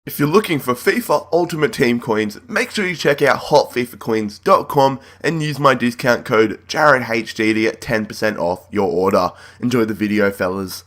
If you're looking for FIFA Ultimate Team coins, make sure you check out hotfifacoins.com and use my discount code JarradHD to get 10% off your order. Enjoy the video, fellas.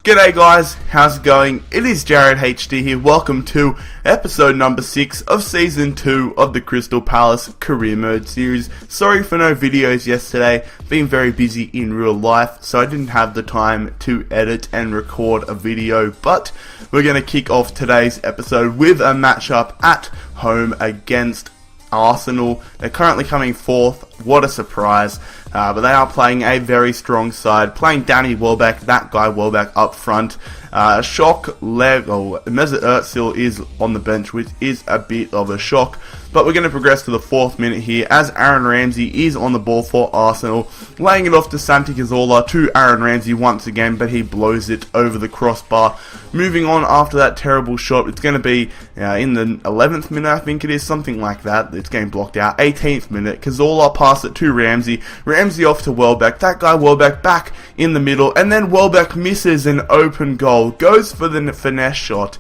G'day guys, how's it going? It is JarradHD here. Welcome to episode number 6 of season 2 of the Crystal Palace Career Mode series. Sorry for no videos yesterday, been very busy in real life, so I didn't have the time to edit and record a video, but we're going to kick off today's episode with a matchup at home against Arsenal. They're currently coming 4th. What a surprise. But they are playing a very strong side, playing Danny Welbeck, that guy Welbeck up front. Mesut Özil is on the bench, which is a bit of a shock. But we're going to progress to the 4th minute here as Aaron Ramsey is on the ball for Arsenal, laying it off to Santi Cazorla to Aaron Ramsey once again, but he blows it over the crossbar. Moving on after that terrible shot, it's going to be in the 11th minute, I think it is, something like that. It's getting blocked out. 18th minute, Cazorla pass it to Ramsey. Ramsey off to Welbeck. That guy Welbeck back in the middle, and then Welbeck misses an open goal. Goes for the finesse shot.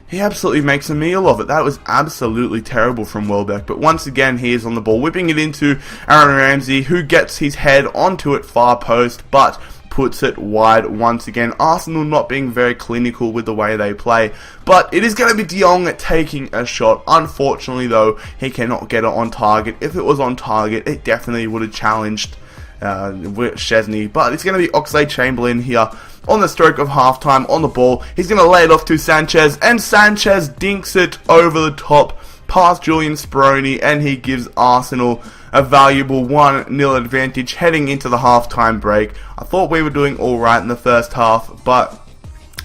He absolutely makes a meal of it. That was absolutely terrible from Welbeck. But once again, he is on the ball, whipping it into Aaron Ramsey, who gets his head onto it far post, but puts it wide once again. Arsenal not being very clinical with the way they play. But it is going to be De Jong taking a shot. Unfortunately, though, he cannot get it on target. If it was on target, it definitely would have challenged Szczesny. But it's going to be Oxlade-Chamberlain here on the stroke of halftime on the ball. He's going to lay it off to Sanchez, and Sanchez dinks it over the top past Julian Speroni, and he gives Arsenal a valuable 1-0 advantage heading into the halftime break. I thought we were doing alright in the first half, but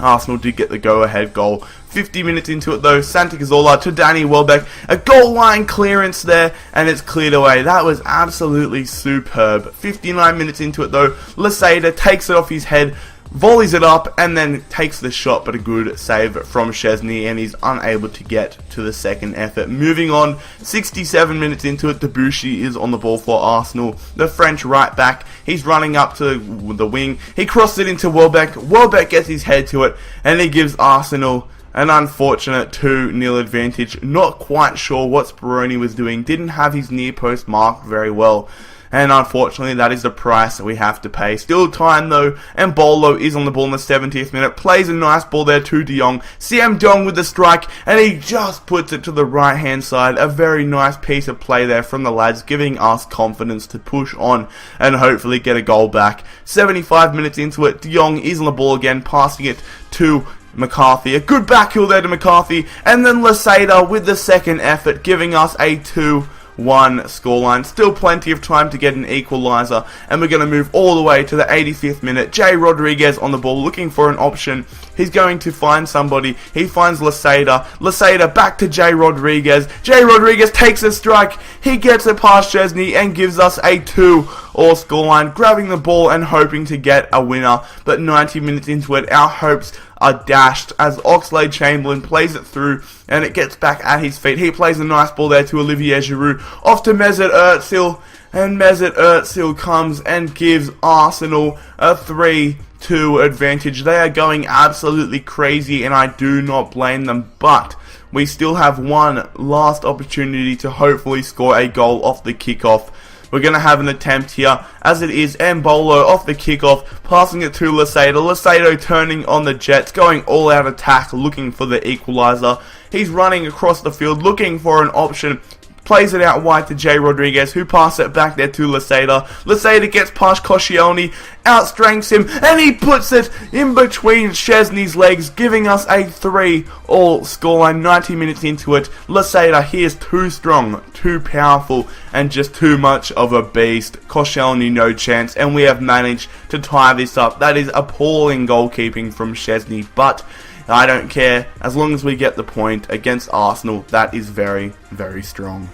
Arsenal did get the go-ahead goal. 50 minutes into it though, Santi Cazorla to Danny Welbeck, a goal line clearance there, and it's cleared away. That was absolutely superb. 59 minutes into it though, Laseda takes it off his head, volleys it up, and then takes the shot, but a good save from Szczesny, and he's unable to get to the second effort. Moving on, 67 minutes into it, Debuchy is on the ball for Arsenal. The French right back, he's running up to the wing, he crosses it into Welbeck. Welbeck gets his head to it, and he gives Arsenal an unfortunate 2-0 advantage. Not quite sure what Speroni was doing, didn't have his near post marked very well, and unfortunately that is the price that we have to pay. Still time though, and Bolo is on the ball in the 70th minute, plays a nice ball there to De Jong. CM De Jong with the strike, and he just puts it to the right hand side. A very nice piece of play there from the lads, giving us confidence to push on and hopefully get a goal back. 75 minutes into it, De Jong is on the ball again, passing it to McCarthy. A good backheel there to McCarthy, and then Laseda with the second effort, giving us a 2-1 scoreline. Still plenty of time to get an equaliser, and we're going to move all the way to the 85th minute. Jay Rodriguez on the ball looking for an option. He's going to find somebody. He finds Laseda. Laseda back to Jay Rodriguez. Jay Rodriguez takes a strike. He gets it past Szczesny and gives us a 2-all scoreline, grabbing the ball and hoping to get a winner. But 90 minutes into it, our hopes are dashed as Oxlade-Chamberlain plays it through, and it gets back at his feet. He plays a nice ball there to Olivier Giroud, off to Mesut Özil, and Mesut Özil comes and gives Arsenal a 3-2 advantage. They are going absolutely crazy, and I do not blame them, but we still have one last opportunity to hopefully score a goal off the kickoff. We're going to have an attempt here, as it is Mbolo off the kickoff, passing it to Laseda. Laseda turning on the Jets, going all out attack, looking for the equaliser. He's running across the field, looking for an option. Plays it out wide to Jay Rodriguez, who passes it back there to Laseda. Laseda gets past Koscielny, outstrengths him, and he puts it in between Szczesny's legs, giving us a 3-all scoreline. 90 minutes into it, Laseda, he is too strong, too powerful, and just too much of a beast. Koscielny no chance, and we have managed to tie this up. That is appalling goalkeeping from Szczesny, but I don't care, as long as we get the point against Arsenal. That is very, very strong.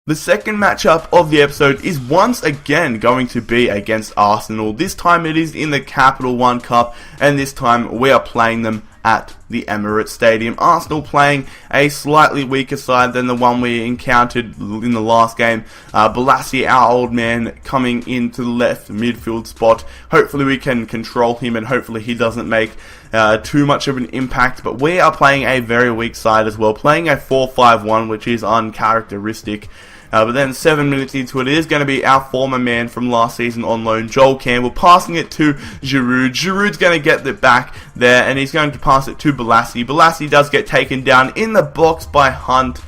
The second matchup of the episode is once again going to be against Arsenal. This time it is in the Capital One Cup, and this time we are playing them at the Emirates Stadium. Arsenal playing a slightly weaker side than the one we encountered in the last game. Bolasie, our old man, coming into the left midfield spot. Hopefully we can control him, and hopefully he doesn't make too much of an impact. But we are playing a very weak side as well, playing a 4-5-1, which is uncharacteristic. But then 7 minutes into it is going to be our former man from last season on loan, Joel Campbell, passing it to Jarrad. Jarrad's going to get it back there, and he's going to pass it to Bolasie. Bolasie does get taken down in the box by Hunt.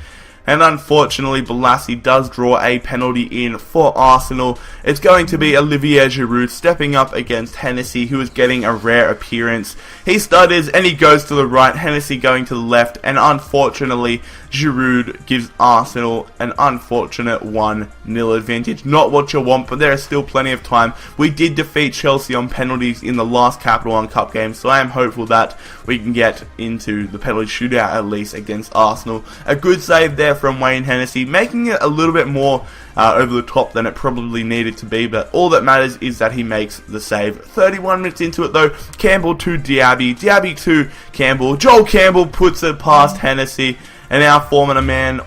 And unfortunately, Bolasie does draw a penalty in for Arsenal. It's going to be Olivier Giroud stepping up against Hennessy, who is getting a rare appearance. He stutters and he goes to the right, Hennessy going to the left, and unfortunately, Giroud gives Arsenal an unfortunate 1-0 advantage. Not what you want, but there is still plenty of time. We did defeat Chelsea on penalties in the last Capital One Cup game, so I am hopeful that we can get into the penalty shootout at least against Arsenal. A good save there from Wayne Hennessy, making it a little bit more over the top than it probably needed to be, but all that matters is that he makes the save. 31 minutes into it though, Campbell to Diaby, Diaby to Campbell, Joel Campbell puts it past Hennessy, and our former man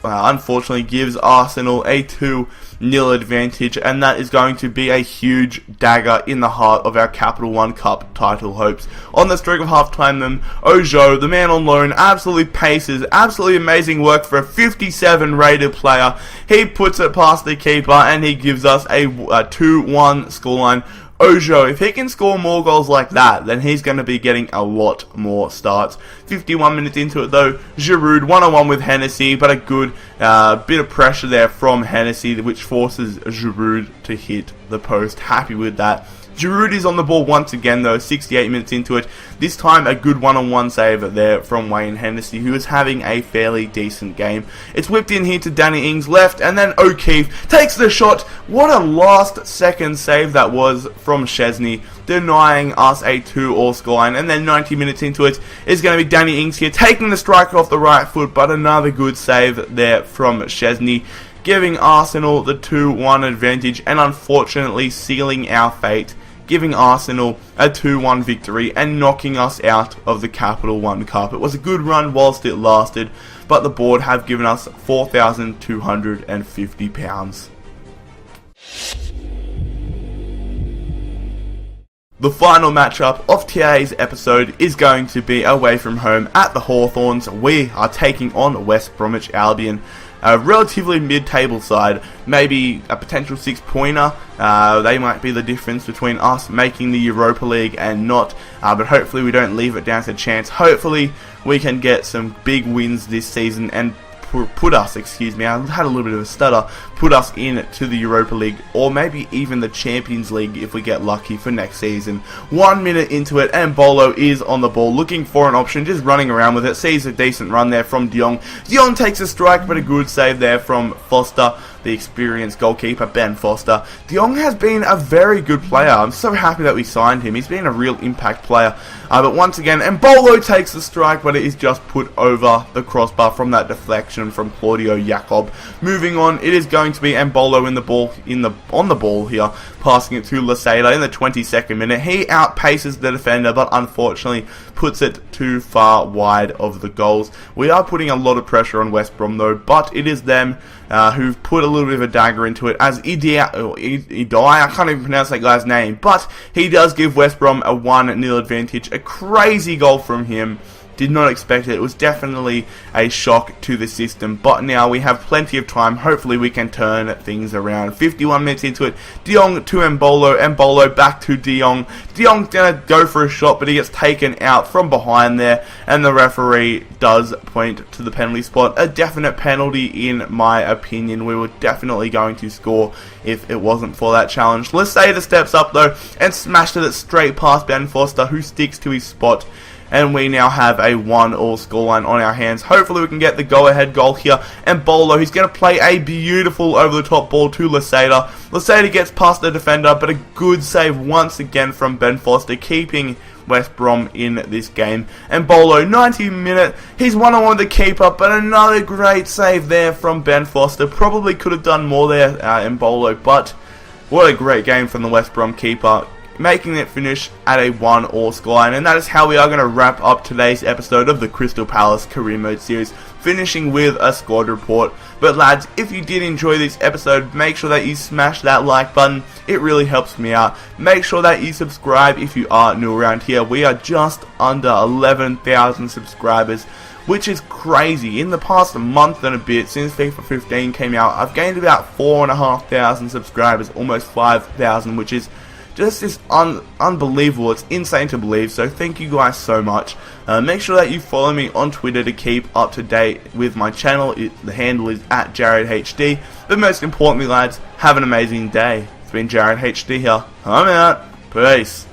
unfortunately gives Arsenal a 2-0 advantage, and that is going to be a huge dagger in the heart of our Capital One Cup title hopes. On the streak of half-time then, Ojo, the man on loan, absolutely paces, absolutely amazing work for a 57 rated player. He puts it past the keeper, and he gives us a 2-1 scoreline. Ojo, if he can score more goals like that, then he's going to be getting a lot more starts. 51 minutes into it though, Giroud one-on-one with Hennessy, but a good bit of pressure there from Hennessy, which forces Giroud to hit the post. Happy with that. Jarrad is on the ball once again though, 68 minutes into it. This time a good one-on-one save there from Wayne Hennessy, who is having a fairly decent game. It's whipped in here to Danny Ings left, and then O'Keefe takes the shot. What a last second save that was from Szczesny, denying us a 2-all scoreline. And then 90 minutes into it is going to be Danny Ings here, taking the striker off the right foot, but another good save there from Szczesny, giving Arsenal the 2-1 advantage, and unfortunately sealing our fate, giving Arsenal a 2-1 victory and knocking us out of the Capital One Cup. It was a good run whilst it lasted, but the board have given us £4,250. The final matchup of today's episode is going to be away from home at the Hawthorns. We are taking on West Bromwich Albion, a relatively mid-table side, maybe a potential 6-pointer. They might be the difference between us making the Europa League and not, but hopefully we don't leave it down to chance. Hopefully we can get some big wins this season and put us, I had a little bit of a stutter, put us in to the Europa League, or maybe even the Champions League if we get lucky for next season. 1 minute into it, and Bolo is on the ball, looking for an option, just running around with it, sees a decent run there from De Jong. De Jong takes a strike, but a good save there from Foster, the experienced goalkeeper, Ben Foster. De Jong has been a very good player. I'm so happy that we signed him. He's been a real impact player. But once again, Embolo takes the strike, but it is just put over the crossbar from that deflection from Claudio Jacob. Moving on, it is going to be Embolo on the ball here, passing it to Laseda in the 22nd minute. He outpaces the defender, but unfortunately puts it too far wide of the goals. We are putting a lot of pressure on West Brom though, but it is them who've put a little bit of a dagger into it, as Idai, I can't even pronounce that guy's name, but he does give West Brom a 1-0 advantage. A crazy goal from him. Did not expect it. It was definitely a shock to the system, but now we have plenty of time. Hopefully we can turn things around. 51 minutes into it, De Jong to Embolo, Embolo back to De Jong. De Jong's going to go for a shot, but he gets taken out from behind there, and the referee does point to the penalty spot. A definite penalty in my opinion. We were definitely going to score if it wasn't for that challenge. Laseda steps up though and smashed it straight past Ben Foster, who sticks to his spot. and we now have a 1-all scoreline on our hands. Hopefully we can get the go-ahead goal here, and Bolo, he's going to play a beautiful over-the-top ball to Lasada. Lasada gets past the defender, but a good save once again from Ben Foster, keeping West Brom in this game. And Bolo, 90 minute, he's one-on-one with the keeper, but another great save there from Ben Foster. Probably could have done more there in Bolo, but what a great game from the West Brom keeper, making it finish at a 1-all scoreline. And that is how we are going to wrap up today's episode of the Crystal Palace Career Mode series, finishing with a squad report. But lads, if you did enjoy this episode, make sure that you smash that like button. It really helps me out. Make sure that you subscribe if you are new around here. We are just under 11,000 subscribers, which is crazy. In the past month and a bit, since FIFA 15 came out, I've gained about 4,500 subscribers, almost 5,000, which is just this unbelievable. It's insane to believe. So thank you guys so much. Make sure that you follow me on Twitter to keep up to date with my channel. The handle is at JarradHD. But most importantly, lads, have an amazing day. It's been Jarrad HD here. I'm out. Peace.